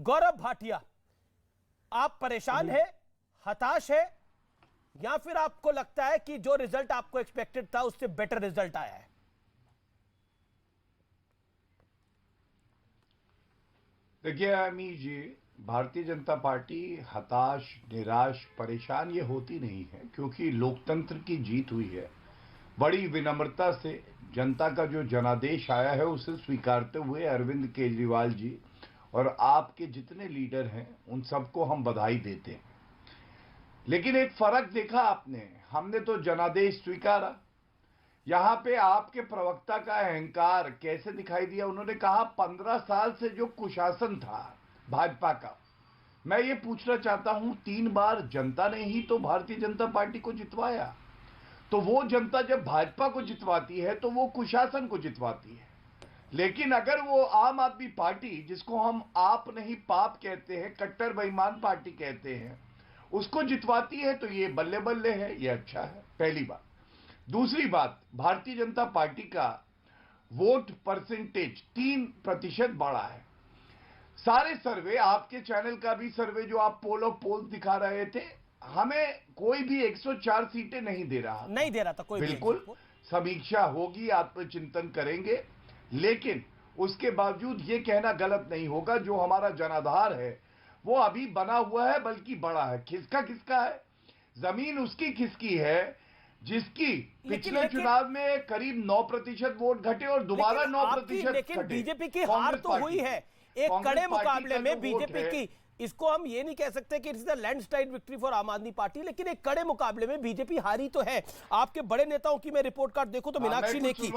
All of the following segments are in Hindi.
गौरव भाटिया, आप परेशान हैं, हताश है, या फिर आपको लगता है कि जो रिजल्ट आपको एक्सपेक्टेड था उससे बेटर रिजल्ट आया है? देखिए अमीर जी, भारतीय जनता पार्टी हताश, निराश, परेशान ये होती नहीं है, क्योंकि लोकतंत्र की जीत हुई है। बड़ी विनम्रता से जनता का जो जनादेश आया है उसे स्वीकारते हुए अरविंद केजरीवाल जी और आपके जितने लीडर हैं उन सबको हम बधाई देते हैं। लेकिन एक फर्क देखा आपने, हमने तो जनादेश स्वीकारा, यहां पे आपके प्रवक्ता का अहंकार कैसे दिखाई दिया। उन्होंने कहा 15 साल से जो कुशासन था भाजपा का, मैं ये पूछना चाहता हूं, 3 बार जनता ने ही तो भारतीय जनता पार्टी को जितवाया, तो वो जनता जब भाजपा को जितवाती है तो वो कुशासन को जितवाती है। लेकिन अगर वो आम आदमी पार्टी, जिसको हम आप नहीं पाप कहते हैं, कट्टर बेईमान पार्टी कहते हैं, उसको जितवाती है तो ये बल्ले बल्ले है, ये अच्छा है, पहली बात। दूसरी बात, भारतीय जनता पार्टी का वोट परसेंटेज 3% बढ़ा है। सारे सर्वे, आपके चैनल का भी सर्वे जो आप पोल ऑफ पोल्स दिखा रहे थे, हमें कोई भी 104 सीटें नहीं दे रहा था कोई बिल्कुल समीक्षा होगी, आत्मचिंतन करेंगे, लेकिन उसके बावजूद ये कहना गलत नहीं होगा जो हमारा जनाधार है वो अभी बना हुआ है, बल्कि बड़ा है। किसका किसका है? जमीन उसकी किसकी है जिसकी पिछले चुनाव में करीब 9% वोट घटे और दोबारा 9%। लेकिन बीजेपी की हार तो हुई है एक कड़े मुकाबले में बीजेपी की। इसको हम ये नहीं कह सकते कि it's the landslide victory for आम आदमी पार्टी, लेकिन एक कड़े मुकाबले में बीजेपी हारी तो है। आपके बड़े नेताओं की मैं रिपोर्ट कार्ड देखो तो मीनाक्षी लेखी,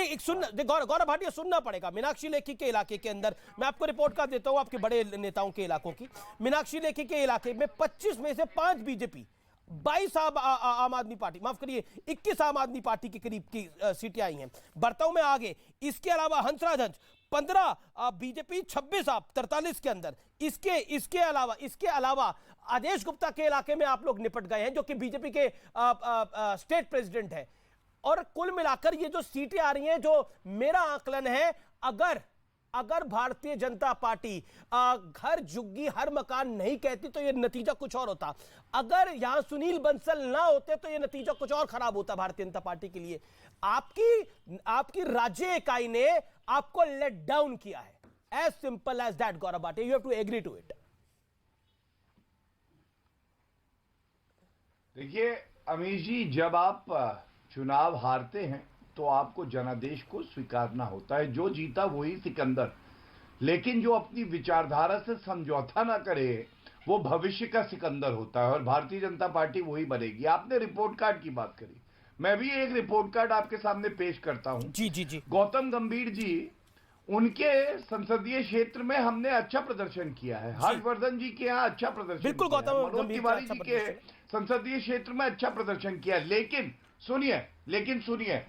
एक सुन गौरव भाटिया, सुनना पड़ेगा। मीनाक्षी लेखी के इलाके के अंदर मैं आपको रिपोर्ट कार्ड देता हूं आपके बड़े नेताओं के इलाकों की। मीनाक्षी लेखी के इलाके में 25 में से 5 बीजेपी, 22 आम आदमी पार्टी, माफ करिए 21 आम आदमी पार्टी के करीब की सीटें आई हैं। बर्ताव में आगे, इसके अलावा हंसराज हंस 15, बीजेपी 26 आप 43 के अंदर। इसके अलावा आदेश गुप्ता के इलाके में आप लोग निपट गए हैं, जो कि बीजेपी के स्टेट प्रेसिडेंट है। और कुल मिलाकर ये जो सीटें आ रही हैं, जो मेरा आकलन है, अगर भारतीय जनता पार्टी घर झुग्गी हर मकान नहीं कहती तो यह नतीजा कुछ और होता। अगर यहां सुनील बंसल ना होते तो यह नतीजा कुछ और खराब होता भारतीय जनता पार्टी के लिए। आपकी राज्य इकाई ने आपको लेट डाउन किया है, as simple as that Gaurav Bhatia, you have to agree to it. देखिए अमीर जी, जब आप चुनाव हारते हैं तो आपको जनादेश को स्वीकारना होता है। जो जीता वही सिकंदर, लेकिन जो अपनी विचारधारा से समझौता ना करे वो भविष्य का सिकंदर होता है, और भारतीय जनता पार्टी वही बनेगी। आपने रिपोर्ट कार्ड की बात करी, मैं भी एक रिपोर्ट कार्ड आपके सामने पेश करता हूं। जी। गौतम गंभीर जी, उनके संसदीय क्षेत्र में हमने अच्छा प्रदर्शन किया है। हर्षवर्धन जी के यहाँ अच्छा प्रदर्शन, बिल्कुल गौतम मनोज तिवारी जी के संसदीय क्षेत्र में अच्छा प्रदर्शन किया। लेकिन सुनिए,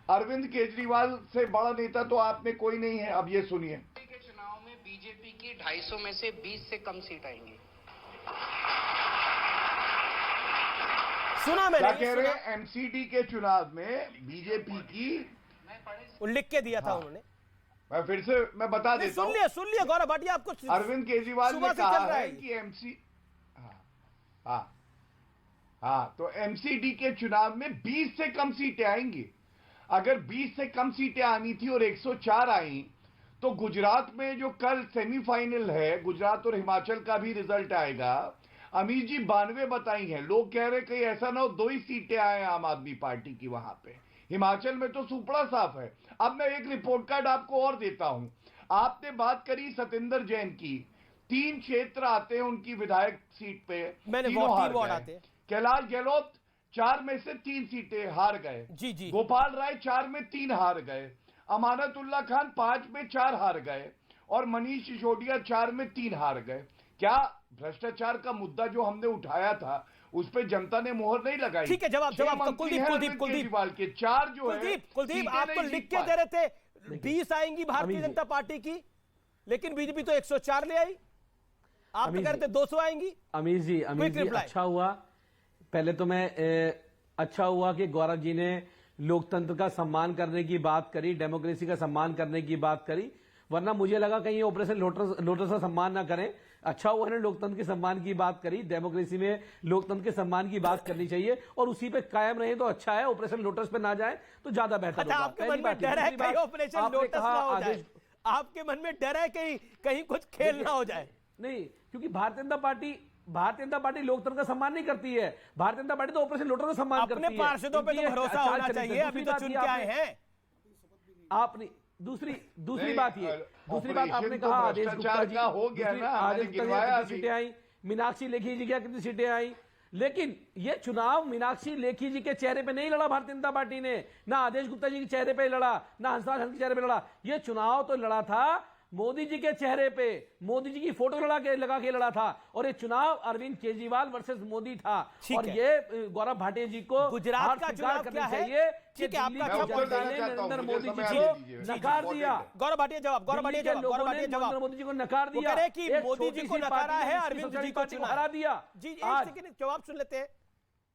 अरविंद केजरीवाल से बड़ा नेता तो आप में कोई नहीं है। अब ये सुनिए, के चुनाव में बीजेपी की 250 में से 20 से कम सीट आएंगी। सुना मैंने, क्या कह रहे हैं? एमसीडी के चुनाव में बीजेपी की लिख के दिया था उन्होंने। मैं फिर से मैं बता देता हूं, सुन लिया गौरव भाटिया, आपको अरविंद केजरीवाल ने कहा है कि तो एमसीडी के चुनाव में 20 से कम सीटें आएंगी। अगर 20 से कम सीटें आनी थी और 104 आई, तो गुजरात में जो कल सेमीफाइनल है, गुजरात और हिमाचल का भी रिजल्ट आएगा। अमीर जी 92 बताई हैं, लोग कह रहे कहीं ऐसा ना हो 2 ही सीटें आए आम आदमी पार्टी की वहां पे। हिमाचल में तो सुपड़ा साफ है। अब मैं एक रिपोर्ट कार्ड आपको और देता हूं। आपने बात करी सतेंद्र जैन की, 3 क्षेत्र आते हैं उनकी विधायक सीट पे, तीनों हार गए। कैलाश गहलोत 4 में से 3 सीटें हार गए। जी। गोपाल राय 4 में 3 हार गए। अमानतुल्लाह खान 5 में 4 हार गए, और मनीष सिसोदिया 4 में 3 हार गए। क्या भ्रष्टाचार का मुद्दा जो हमने उठाया था उस पर जनता ने मोहर नहीं लगाई? ठीक है, जवाब कुलदीप के 4 जो है कुलदीप आप तो लिख के दे रहे थे 20 आएंगी भारतीय जनता पार्टी की, लेकिन बीजेपी तो 104 ले आई। आप तो कह रहे थे 200 आएंगी। अमीर जी अच्छा हुआ, पहले तो मैं अच्छा हुआ कि गौरव जी ने लोकतंत्र का सम्मान करने की बात करी, डेमोक्रेसी का सम्मान करने की बात करी, वरना मुझे लगा कहीं ऑपरेशन लोटस का सम्मान ना करें। अच्छा हुआ है लोकतंत्र के सम्मान की बात करी। डेमोक्रेसी में लोकतंत्र के सम्मान की बात करनी चाहिए और उसी पे कायम रहे तो अच्छा है, ऑपरेशन लोटस पे ना जाए तो ज्यादा बेहतर होगा। आपके मन में डर है कहीं ऑपरेशन लोटस ना हो जाए? आपके मन में डर है कहीं कुछ खेल ना हो जाए? नहीं, क्योंकि भारतीय जनता पार्टी लोकतंत्र का सम्मान नहीं करती है। भारतीय जनता पार्टी तो ऑपरेशन लोटस का सम्मान करती है। अपने पार्षदों पे तो भरोसा होना चाहिए, अभी तो चुन के आए हैं आपने। दूसरी बात आपने कहा आदेश गुप्ता जी हो गया ना, आदेश गुप्ता जी कितनी सीटें आई, मीनाक्षी लेखी जी क्या कितनी सीटें आई, लेकिन ये चुनाव मीनाक्षी लेखी जी के चेहरे पे नहीं लड़ा भारतीय जनता पार्टी ने, ना आदेश गुप्ता जी के चेहरे पे लड़ा, ना हंसराज हंस के चेहरे पे लड़ा। ये चुनाव तो लड़ा था मोदी जी के चेहरे पे, मोदी जी की फोटो लगा के लड़ा था। और ये चुनाव अरविंद केजरीवाल वर्सेस मोदी था। और ये गौरव भाटिया जी को गुजरात का चुनाव क्या है? ठीक है, आपका जनता ने नरेंद्र मोदी जी को नकार दिया। गौरव भाटिया जवाब, मोदी जी को नकार दिया कि मोदी जी को नकारा है, अरविंद जी को हरा दिया। जी एक सेकंड जवाब सुन लेते हैं।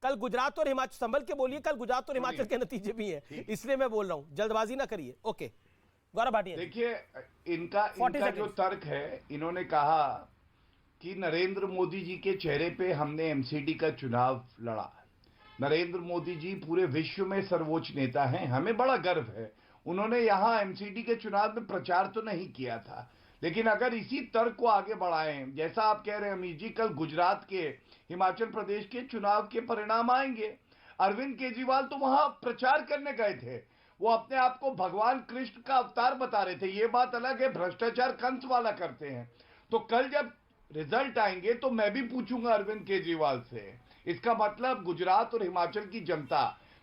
कल गुजरात और हिमाचल, संभल के बोलिए, कल गुजरात और हिमाचल के नतीजे भी हैं, इसलिए मैं बोल रहा हूं, जल्दबाजी ना करिए। ओके गौरव भाटिया, देखिए इनका जो तर्क है, इन्होंने कहा कि नरेंद्र मोदी जी के चेहरे पे हमने एमसीडी का चुनाव लड़ा। नरेंद्र मोदी जी पूरे विश्व में सर्वोच्च नेता हैं, हमें बड़ा गर्व है। उन्होंने यहां एमसीडी के चुनाव में प्रचार तो नहीं किया था, लेकिन अगर इसी तर्क को आगे बढ़ाएं, जैसा आप कह रहे हैं अमित जी, कल गुजरात के, हिमाचल प्रदेश के चुनाव के परिणाम आएंगे। अरविंद केजरीवाल तो वहां प्रचार करने गए थे, वो अपने आप को भगवान कृष्ण का अवतार बता रहे थे। ये बात अलग है, भ्रष्टाचार कंस वाला करते हैं। तो कल जब रिजल्ट आएंगे तो मैं भी पूछूंगा अरविंद केजरीवाल से। इसका मतलब गुजरात और हिमाचल की जनता,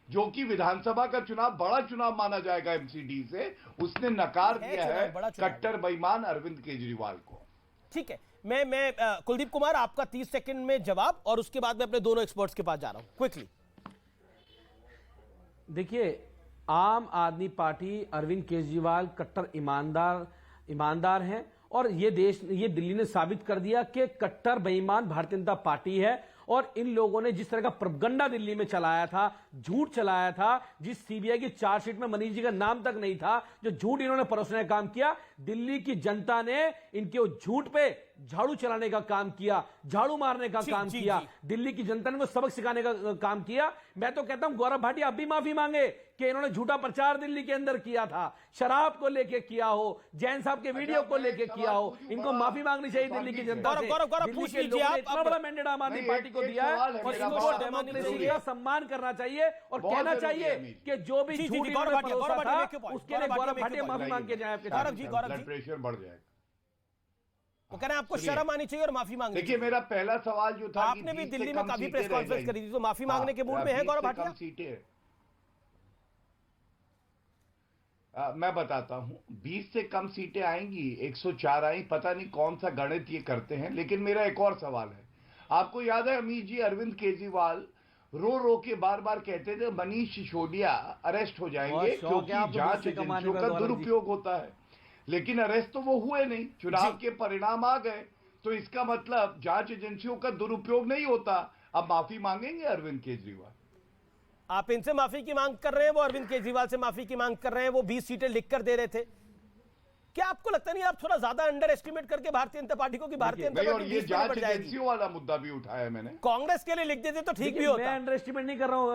जो कि विधानसभा का चुनाव बड़ा चुनाव माना जाएगा एमसीडी से, उसने नकार दिया है कट्टर बेईमान अरविंद केजरीवाल को। ठीक है, मैं कुलदीप कुमार, आपका 30 सेकंड में जवाब, और उसके बाद मैं अपने दोनों एक्सपर्ट्स के पास जा रहा हूं क्विकली। देखिए, आम आदमी पार्टी, अरविंद केजरीवाल कट्टर ईमानदार हैं और ये दिल्ली ने साबित कर दिया कि कट्टर बेईमान भारतीय जनता पार्टी है। और इन लोगों ने जिस तरह का प्रोपगंडा दिल्ली में चलाया था, झूठ चलाया था, जिस सीबीआई की चार्जशीट में मनीष जी का नाम तक नहीं था, जो झूठ इन्होंने परोसने का काम किया, दिल्ली की जनता ने इनके उस झूठ पे झाड़ू चलाने का काम किया, झाड़ू मारने का काम किया। दिल्ली की जनता ने वो सबक सिखाने का काम किया। मैं तो कहता हूं गौरव भाटिया अब भी माफी मांगे कि इन्होंने झूठा प्रचार दिल्ली के अंदर किया था, शराब को लेके किया हो, जैन साहब के वीडियो को लेके किया हो, इनको माफी मांगनी चाहिए दिल्ली की जनता से। इतना बड़ा मैंडेट आम आदमी पार्टी को दिया है और इनको डेमोक्रेसी का सम्मान करना चाहिए और कहना चाहिए कि जो भी झूठ इन्होंने परोसा था उसके लिए गौरव भाटिया माफी मांग के जाए। गौरव जी प्रेशर बढ़ जाएगा। वो कह रहे हैं आपको शर्म आनी चाहिए और माफी मांगनी। देखिए, मेरा पहला सवाल जो था, आपने भी दिल्ली में काफी प्रेस कॉन्फ्रेंस करी थी, तो माफी मांगने के मूड में है गौरव भाटिया? मैं बताता हूं, 20 से कम सीटें आएंगी, 104 आई, पता नहीं कौन सा गणित ये करते हैं। लेकिन मेरा एक और सवाल है, आपको याद है अमित जी, अरविंद केजरीवाल रो के बार बार कहते थे मनीष सिसोदिया अरेस्ट हो जाएंगे क्योंकि जांच एजेंसियों का दुरुपयोग होता है। लेकिन अरेस्ट तो वो हुए नहीं, चुनाव के परिणाम आ गए, तो इसका मतलब जांच एजेंसियों का दुरुपयोग नहीं होता। अब माफी मांगेंगे अरविंद केजरीवाल? आप इनसे माफी की मांग कर रहे हैं, वो अरविंद केजरीवाल से माफी की मांग कर रहे हैं। वो 20 सीटें लिखकर दे रहे थे। क्या आपको लगता नहीं आप थोड़ा ज्यादा अंडर एस्टिमेट करके भारतीय जनता पार्टी को, कि भारतीय जनता पार्टी ये जांच एजेंसियों वाला मुद्दा भी उठाया मैंने, कांग्रेस के लिए लिख देते तो ठीक भी होता। मैं अंडर एस्टिमेट नहीं कर रहा हूं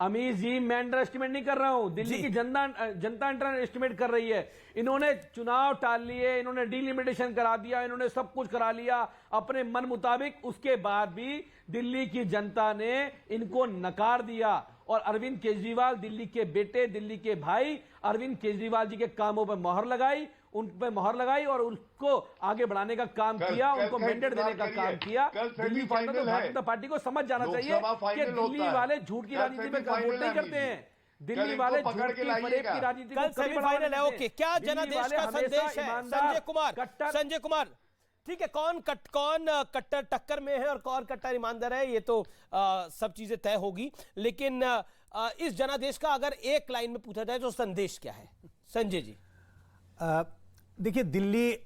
अमीश जी, मैं अंडर एस्टिमेट नहीं कर रहा हूं। दिल्ली की जनता अंडर एस्टिमेट कर रही है। इन्होंने चुनाव टाल लिए, इन्होंने डिलिमिटेशन करा दिया, इन्होंने सब कुछ करा लिया अपने मन मुताबिक। उसके बाद भी दिल्ली की जनता ने इनको नकार दिया और अरविंद केजरीवाल, दिल्ली के बेटे, दिल्ली के भाई, अरविंद केजरीवाल जी के कामों पर मोहर लगाई, उन पे मोहर लगाई और उसको आगे बढ़ाने का काम किया, उनको मैंडेट देने का काम किया। दिल्ली के अंदर तो भारतीय जनता पार्टी को समझ जाना चाहिए कि दिल्ली वाले झूठ की राजनीति में वोट नहीं करते हैं। दिल्ली वाले झूठ की फरेब की राजनीति कल सेमीफाइनल है। ओके, क्या जनादेश का संदेश है? संजय कुमार, ठीक है, कौन कट्टर टक्कर में है और कौन कट्टर ईमानदार है, ये तो सब चीजें तय होगी। लेकिन इस जनादेश का अगर एक लाइन में पूछा जाए तो संदेश क्या है? संजय जी। देखिए, दिल्ली,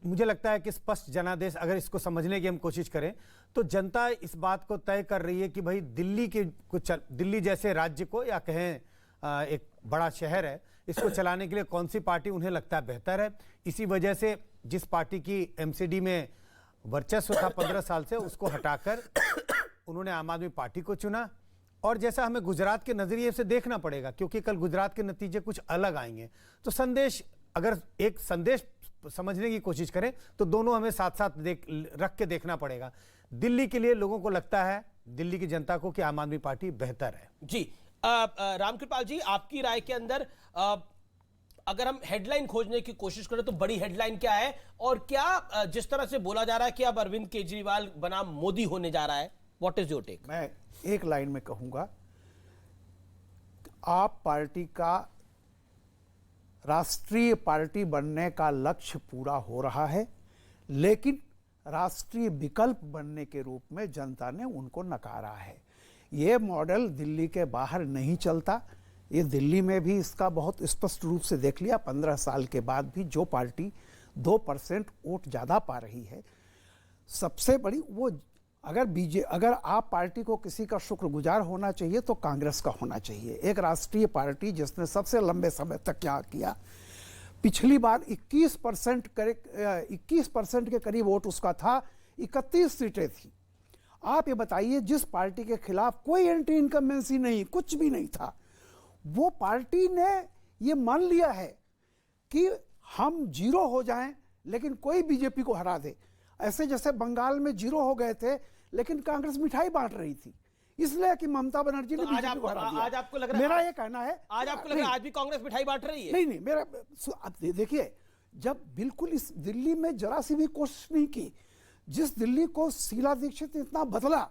मुझे लगता है कि स्पष्ट जनादेश, अगर इसको समझने की हम कोशिश करें तो जनता इस बात को तय कर रही है कि भाई दिल्ली जैसे राज्य को, या कहें एक बड़ा शहर है, इसको चलाने के लिए कौन सी पार्टी उन्हें लगता है बेहतर है। इसी वजह से जिस पार्टी की एमसीडी में वर्चस्व था 15 साल से, उसको हटाकर उन्होंने आम आदमी पार्टी को चुना। और जैसा हमें गुजरात के नजरिए से देखना पड़ेगा, क्योंकि कल गुजरात के नतीजे कुछ अलग आएंगे, तो संदेश, अगर एक संदेश समझने की कोशिश करें तो दोनों हमें साथ साथ रख के देखना पड़ेगा। दिल्ली के लिए लोगों को लगता है, दिल्ली की जनता को, कि आम आदमी पार्टी बेहतर है। जी रामकृपाल जी, आपकी राय के अंदर अगर हम हेडलाइन खोजने की कोशिश करें तो बड़ी हेडलाइन क्या है, और क्या जिस तरह से बोला जा रहा है कि अब अरविंद केजरीवाल बनाम मोदी होने जा रहा है, व्हाट इज योर टेक? मैं एक लाइन में कहूंगा, आप पार्टी का राष्ट्रीय पार्टी बनने का लक्ष्य पूरा हो रहा है, लेकिन राष्ट्रीय विकल्प बनने के रूप में जनता ने उनको नकारा है। ये मॉडल दिल्ली के बाहर नहीं चलता। ये दिल्ली में भी इसका बहुत स्पष्ट रूप से देख लिया। 15 साल के बाद भी जो पार्टी 2% वोट ज़्यादा पा रही है, सबसे बड़ी वो, अगर आप पार्टी को किसी का शुक्रगुजार होना चाहिए तो कांग्रेस का होना चाहिए। एक राष्ट्रीय पार्टी जिसने सबसे लंबे समय तक क्या किया, पिछली बार 21% के करीब वोट उसका था, 31 सीटें थी। आप ये बताइए, जिस पार्टी के खिलाफ कोई एंटी इनकम्बेंसी नहीं, कुछ भी नहीं था, वो पार्टी ने ये मान लिया है कि हम जीरो हो जाएं लेकिन कोई बीजेपी को हरा दे। ऐसे जैसे बंगाल में जीरो हो गए थे लेकिन कांग्रेस मिठाई बांट रही थी, इसलिए कि ममता बनर्जी ने बीजेपी को हरा दिया। आज आपको लग रहा है, मेरा ये कहना है, आज आपको लग रहा है आज भी कांग्रेस मिठाई बांट रही है? नहीं, मेरा अब देखिए, जब बिल्कुल इस दिल्ली में जरा सी भी कोशिश नहीं की, जिस दिल्ली को शीला दीक्षित ने इतना बदला,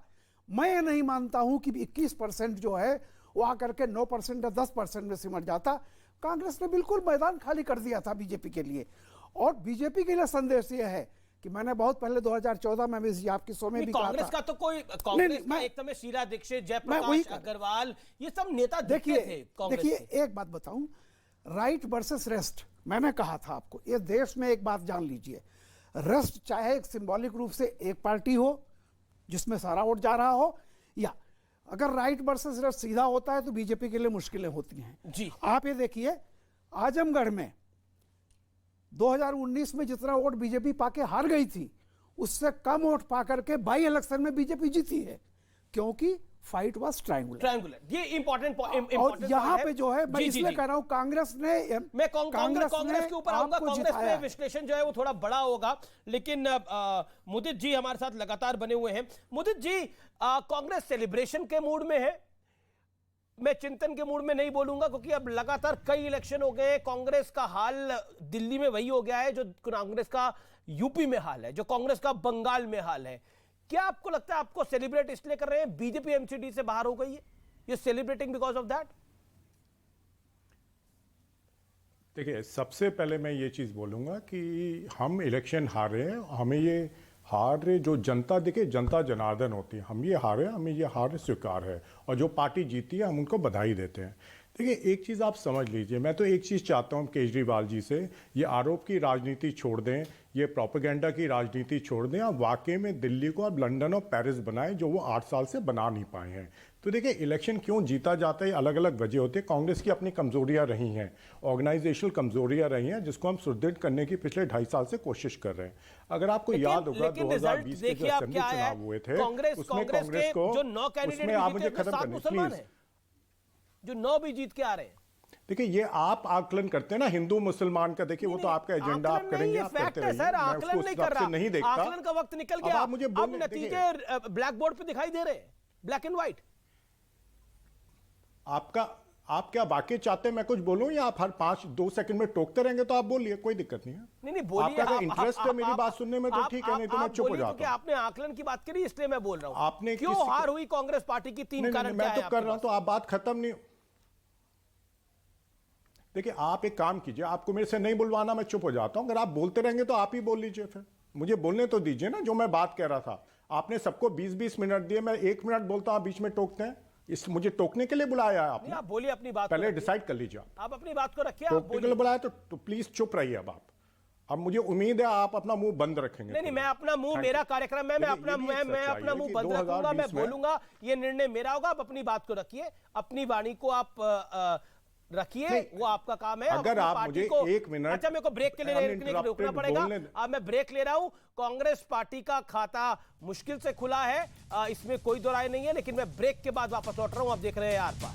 मैं ये नहीं मानता हूं कि 21% जो है वो आकर के 9% या 10% में सिमट जाता। कांग्रेस ने बिल्कुल मैदान खाली कर दिया था बीजेपी के लिए। और बीजेपी के लिए संदेश ये है कि मैंने बहुत पहले 2014 में भी आपकी शो में भी कहा था, कांग्रेस का तो कोई, कांग्रेस का एक समय शीला दीक्षित, जयप्रकाश अग्रवाल, ये सब नेता दिखते थे कांग्रेस देखिए, के। एक बात बताऊं, राइट वर्सेस रेस्ट, मैंने कहा था आपको, ये देश में एक बात जान लीजिए, रेस्ट चाहे एक सिंबॉलिक रूप से एक पार्टी हो जिसमें सारा वोट जा रहा हो, या अगर राइट वर्सेस रेस्ट सीधा होता है तो बीजेपी के लिए मुश्किलें होती हैं जी। आप ये देखिए, आजमगढ़ में 2019 में जितना वोट बीजेपी पाके हार गई थी, उससे कम वोट पाकर के बाई इलेक्शन में बीजेपी जीती है, क्योंकि फाइट वाज ट्रायंगुलर। ये इंपॉर्टेंट और यहाँ पे जो है, मैं इसलिए कह रहा हूँ, कांग्रेस ने, मैं कांग्रेस के ऊपर आऊंगा, कांग्रेस में विश्लेषण जो है वो थोड़ा बड़ा होगा, लेकिन मुदित जी हमारे साथ लगातार बने हुए हैं। मुदित जी, कांग्रेस सेलिब्रेशन के मूड में है, मैं चिंतन के मूड में नहीं बोलूंगा, क्योंकि अब लगातार कई इलेक्शन हो गए। कांग्रेस का हाल दिल्ली में वही हो गया है जो कांग्रेस का यूपी में हाल है, जो कांग्रेस का बंगाल में हाल है। क्या आपको लगता है, आपको सेलिब्रेट इसलिए कर रहे हैं बीजेपी एमसीडी से बाहर हो गई है, ये सेलिब्रेटिंग बिकॉज ऑफ दैट? देखिए, सबसे पहले मैं ये चीज़ बोलूँगा कि हम इलेक्शन हारे हैं, हमें ये हार जो जनता, देखिए जनता जनार्दन होती है, हम ये हारे, हमें ये हार स्वीकार है, और जो पार्टी जीती है हम उनको बधाई देते हैं। देखिए, एक चीज़ आप समझ लीजिए, मैं तो एक चीज़ चाहता हूँ केजरीवाल जी से, ये आरोप की राजनीति छोड़ दें, ये प्रोपेगेंडा की राजनीति छोड़ दें, और वाकई में दिल्ली को अब लंदन और पेरिस बनाएं, जो वो 8 साल से बना नहीं पाए हैं। तो देखिए, इलेक्शन क्यों जीता जाता है, अलग अलग वजह होती है। कांग्रेस की अपनी कमजोरियां रही हैं, ऑर्गेनाइजेशनल कमजोरियां रही हैं, जिसको हम सुदृढ़ करने की पिछले 2.5 साल से कोशिश कर रहे हैं। अगर आपको याद होगा 2020 के जो असेंबली चुनाव हुए थे, उसमें कांग्रेस को, जो 9 कैंडिडेट आप मुझे खत्म करने प्लीज, जो 9 भी जीत के आ रहे हैं। देखिए, ये आप आकलन करते हैं ना हिंदू मुसलमान का, देखिए वो तो आपका एजेंडा आप करेंगे, आप करते रहिए, सर, आकलन नहीं कर रहा, नहीं देखता। आकलन का वक्त निकल गया, अब नतीजे ब्लैक बोर्ड पे दिखाई दे रहे हैं, ब्लैक एंड व्हाइट। आप क्या वाकई चाहते हैं मैं कुछ बोलूं, या आप हर 2 सेकंड में टोकते रहेंगे? तो आप बोलिए, कोई दिक्कत नहीं है। नहीं बोलिए, आपका इंटरेस्ट है मेरी बात सुनने में तो ठीक है, नहीं तो मैं चुप हो जाता हूं। आपने आकलन की बात करी, इसलिए मैं बोल रहा हूं। आपने क्यों हार हुई कांग्रेस पार्टी की? 3 कारण मैं तो कर रहा हूं, तो आप बात खत्म नहीं। देखिए, आप एक काम कीजिए, आपको मेरे से नहीं बुलवाना, मैं चुप हो जाता हूं। अगर आप बोलते रहेंगे तो आप ही बोल लीजिए, फिर मुझे बोलने तो दीजिए ना, जो मैं बात कह रहा था। आपने सबको 20-20 मिनट दिए, मैं 1 मिनट बोलता हूं, आप बीच में टोकते हैं। इस मुझे टोकने के लिए बुलाया है आपने? आप बोलिए अपनी बात, पहले डिसाइड कर लीजिए। आप अपनी बात को रखिए। टोकने के लिए बुलाया तो प्लीज चुप रहिए अब आप। अब मुझे उम्मीद है आप अपना मुंह बंद रखेंगे। नहीं, मैं अपना मुंह, मेरा कार्यक्रम है, मैं अपना मुंह बंद रखूंगा, मैं बोलूंगा, ये निर्णय मेरा होगा। आप अपनी बात को रखिए, अपनी वाणी को आप रखिए, वो आपका काम है। अगर अपनी आप पार्टी मुझे को, एक मिनट, अच्छा मेरे को ब्रेक के लिए रोकना पड़ेगा। अब मैं ब्रेक ले रहा हूं। कांग्रेस पार्टी का खाता मुश्किल से खुला है, इसमें कोई दो राय नहीं है, लेकिन मैं ब्रेक के बाद वापस लौट रहा हूं। आप देख रहे हैं आर पार।